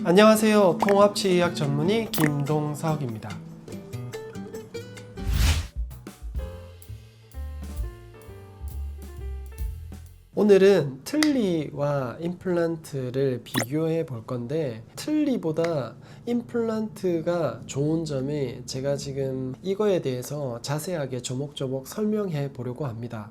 안녕하세요. 통합치의학 전문의 김동석입니다. 오늘은 틀니와 임플란트를 비교해 볼 건데, 틀니보다 임플란트가 좋은 점이 제가 지금 이거에 대해서 자세하게 조목조목 설명해 보려고 합니다.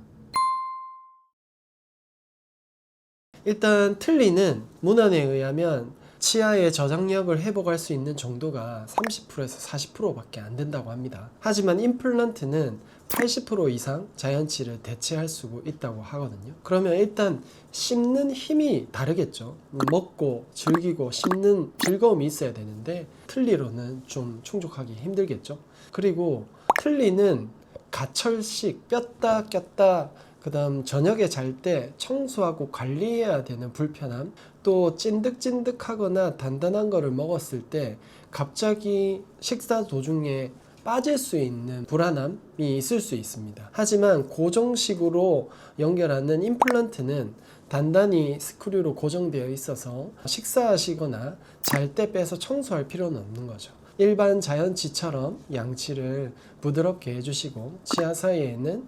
일단 틀니는 문헌에 의하면 치아의 저장력을 회복할 수 있는 정도가 30%에서 40%밖에 안 된다고 합니다. 하지만 임플란트는 80% 이상 자연치를 대체할 수 있다고 하거든요. 그러면 일단 씹는 힘이 다르겠죠. 먹고 즐기고 씹는 즐거움이 있어야 되는데 틀니로는 좀 충족하기 힘들겠죠. 그리고 틀니는 가철식 뺐다 꼈다, 그 다음 저녁에 잘 때 청소하고 관리해야 되는 불편함, 또 찐득찐득하거나 단단한 거를 먹었을 때 갑자기 식사 도중에 빠질 수 있는 불안함이 있을 수 있습니다. 하지만 고정식으로 연결하는 임플란트는 단단히 스크류로 고정되어 있어서 식사하시거나 잘 때 빼서 청소할 필요는 없는 거죠. 일반 자연치처럼 양치를 부드럽게 해주시고 치아 사이에는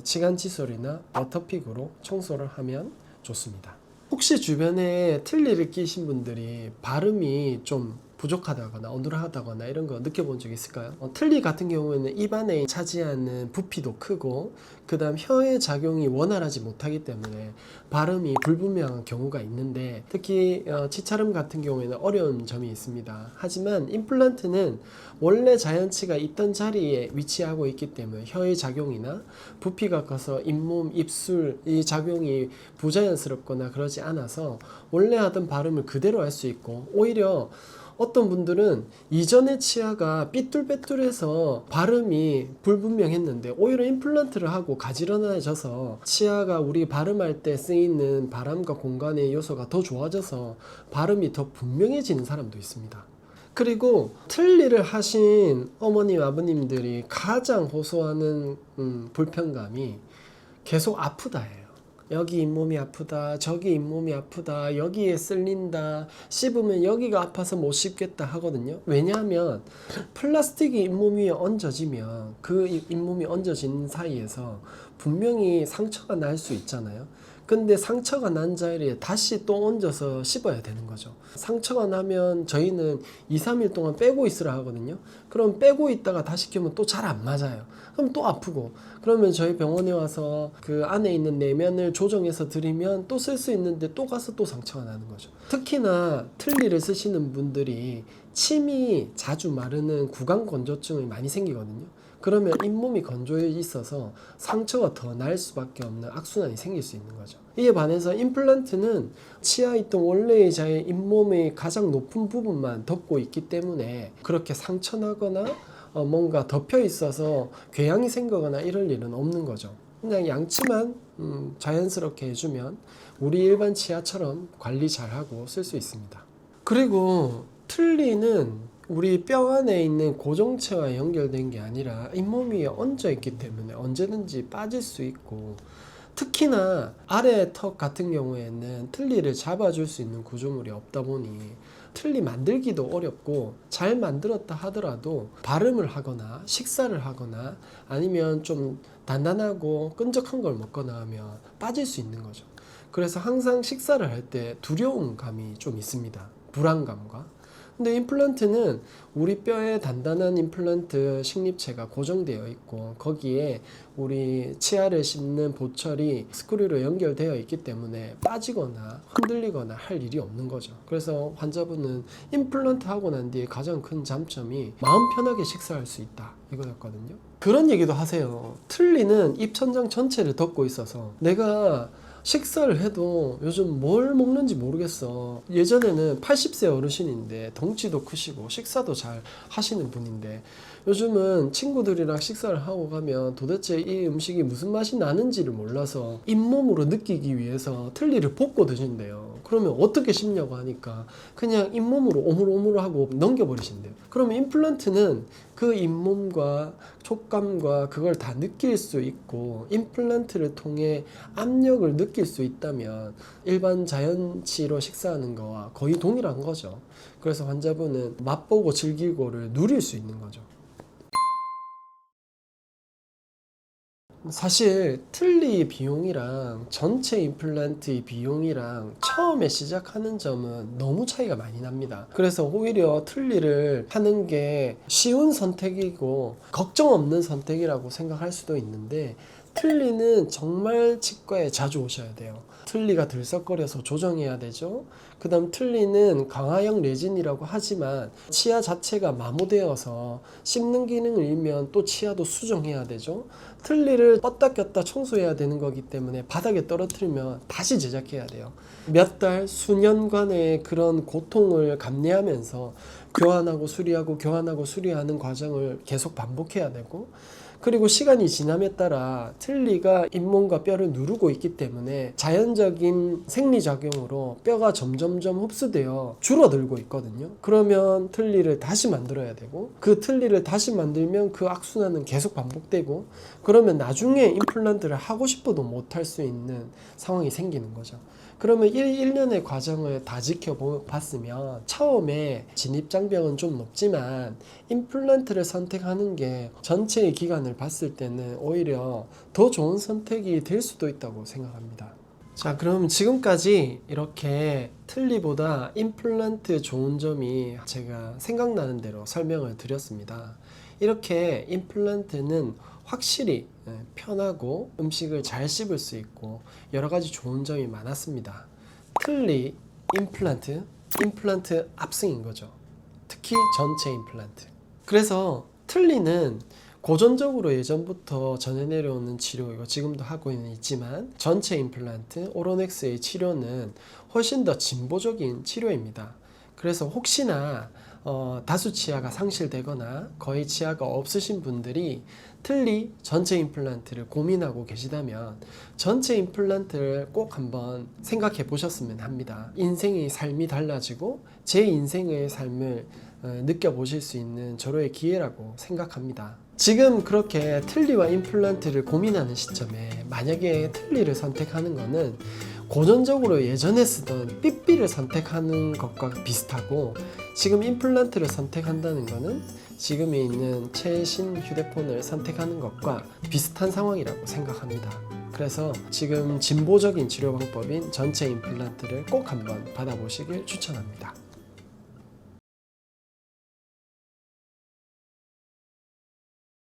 치간 칫솔이나 워터픽으로 청소를 하면 좋습니다. 혹시 주변에 틀니를 끼신 분들이 발음이 좀 부족하다거나 어눌하다거나 이런 거 느껴본 적 있을까요? 틀니 같은 경우에는 입안에 차지하는 부피도 크고 그 다음 혀의 작용이 원활하지 못하기 때문에 발음이 불분명한 경우가 있는데, 특히 치찰음 같은 경우에는 어려운 점이 있습니다. 하지만 임플란트는 원래 자연치가 있던 자리에 위치하고 있기 때문에 혀의 작용이나 부피가 커서 잇몸, 입술 이 작용이 부자연스럽거나 그러지 않아서 원래 하던 발음을 그대로 할 수 있고, 오히려 어떤 분들은 이전의 치아가 삐뚤빼뚤해서 발음이 불분명했는데 오히려 임플란트를 하고 가지런해져서 치아가 우리 발음할 때 쓰이는 바람과 공간의 요소가 더 좋아져서 발음이 더 분명해지는 사람도 있습니다. 그리고 틀니를 하신 어머님, 아버님들이 가장 호소하는 불편감이 계속 아프다예요. 여기 잇몸이 아프다, 저기 잇몸이 아프다, 여기에 쓸린다, 씹으면 여기가 아파서 못 씹겠다 하거든요. 왜냐하면 플라스틱이 잇몸 위에 얹어지면 그 잇몸이 얹어진 사이에서 분명히 상처가 날 수 있잖아요. 근데 상처가 난 자리에 다시 또 얹어서 씹어야 되는 거죠. 상처가 나면 저희는 2, 3일 동안 빼고 있으라 하거든요. 그럼 빼고 있다가 다시 끼우면 또 잘 안 맞아요. 그럼 또 아프고, 그러면 저희 병원에 와서 그 안에 있는 내면을 조정해서 드리면 또 쓸 수 있는데 또 가서 또 상처가 나는 거죠. 특히나 틀니를 쓰시는 분들이 침이 자주 마르는 구강건조증이 많이 생기거든요. 그러면 잇몸이 건조해 있어서 상처가 더 날 수밖에 없는 악순환이 생길 수 있는 거죠. 이에 반해서 임플란트는 치아에 있던 원래의 자의 잇몸의 가장 높은 부분만 덮고 있기 때문에 그렇게 상처나거나 뭔가 덮여 있어서 궤양이 생기거나 이럴 일은 없는 거죠. 그냥 양치만 자연스럽게 해주면 우리 일반 치아처럼 관리 잘하고 쓸 수 있습니다. 그리고 틀니는 우리 뼈 안에 있는 고정체와 연결된 게 아니라 잇몸 위에 얹어 있기 때문에 언제든지 빠질 수 있고, 특히나 아래 턱 같은 경우에는 틀니를 잡아줄 수 있는 구조물이 없다 보니 틀니 만들기도 어렵고, 잘 만들었다 하더라도 발음을 하거나 식사를 하거나 아니면 좀 단단하고 끈적한 걸 먹거나 하면 빠질 수 있는 거죠. 그래서 항상 식사를 할 때 두려운 감이 좀 있습니다. 불안감과. 근데 임플란트는 우리 뼈에 단단한 임플란트 식립체가 고정되어 있고 거기에 우리 치아를 씹는 보철이 스크류로 연결되어 있기 때문에 빠지거나 흔들리거나 할 일이 없는 거죠. 그래서 환자분은 임플란트 하고 난 뒤에 가장 큰 장점이 마음 편하게 식사할 수 있다, 이거였거든요. 그런 얘기도 하세요. 틀니는 입천장 전체를 덮고 있어서 내가 식사를 해도 요즘 뭘 먹는지 모르겠어. 예전에는 80세 어르신인데 덩치도 크시고 식사도 잘 하시는 분인데 요즘은 친구들이랑 식사를 하고 가면 도대체 이 음식이 무슨 맛이 나는지를 몰라서 잇몸으로 느끼기 위해서 틀니를 볶고 드신대요. 그러면 어떻게 씹냐고 하니까 그냥 잇몸으로 오물오물하고 넘겨버리신대요. 그러면 임플란트는 그 잇몸과 촉감과 그걸 다 느낄 수 있고 임플란트를 통해 압력을 느낄 수 있다면 일반 자연치로 식사하는 거와 거의 동일한 거죠. 그래서 환자분은 맛보고 즐기고를 누릴 수 있는 거죠. 사실 틀니 비용이랑 전체 임플란트의 비용이랑 처음에 시작하는 점은 너무 차이가 많이 납니다. 그래서 오히려 틀니를 하는 게 쉬운 선택이고 걱정 없는 선택이라고 생각할 수도 있는데 틀니는 정말 치과에 자주 오셔야 돼요. 틀니가 들썩거려서 조정해야 되죠. 그 다음 틀니는 강화형 레진이라고 하지만 치아 자체가 마모되어서 씹는 기능을 잃으면 또 치아도 수정해야 되죠. 틀니를 껐다 꼈다 청소해야 되는 거기 때문에 바닥에 떨어뜨리면 다시 제작해야 돼요. 몇 달, 수년간의 그런 고통을 감내하면서 교환하고 수리하고 교환하고 수리하는 과정을 계속 반복해야 되고, 그리고 시간이 지남에 따라 틀니가 잇몸과 뼈를 누르고 있기 때문에 자연적인 생리작용으로 뼈가 점점점 흡수되어 줄어들고 있거든요. 그러면 틀니를 다시 만들어야 되고, 그 틀니를 다시 만들면 그 악순환은 계속 반복되고, 그러면 나중에 임플란트를 하고 싶어도 못할 수 있는 상황이 생기는 거죠. 그러면 1년의 과정을 다 지켜봤으면 처음에 진입장벽은 좀 높지만 임플란트를 선택하는 게 전체의 기간을 봤을 때는 오히려 더 좋은 선택이 될 수도 있다고 생각합니다. 자, 그럼 지금까지 이렇게 틀니보다 임플란트 좋은 점이 제가 생각나는 대로 설명을 드렸습니다. 이렇게 임플란트는 확실히 편하고 음식을 잘 씹을 수 있고 여러 가지 좋은 점이 많았습니다. 틀니, 임플란트 압승인 거죠. 특히 전체 임플란트. 그래서 틀니는 고전적으로 예전부터 전해 내려오는 치료이고 지금도 하고 있지만 전체 임플란트, 오로넥스의 치료는 훨씬 더 진보적인 치료입니다. 그래서 혹시나 다수 치아가 상실되거나 거의 치아가 없으신 분들이 틀니 전체 임플란트를 고민하고 계시다면 전체 임플란트를 꼭 한번 생각해 보셨으면 합니다. 인생의 삶이 달라지고 제 인생의 삶을 느껴보실 수 있는 절호의 기회라고 생각합니다. 지금 그렇게 틀니와 임플란트를 고민하는 시점에 만약에 틀니를 선택하는 거는 고전적으로 예전에 쓰던 삐삐를 선택하는 것과 비슷하고, 지금 임플란트를 선택한다는 것은 지금에 있는 최신 휴대폰을 선택하는 것과 비슷한 상황이라고 생각합니다. 그래서 지금 진보적인 치료 방법인 전체 임플란트를 꼭 한번 받아보시길 추천합니다.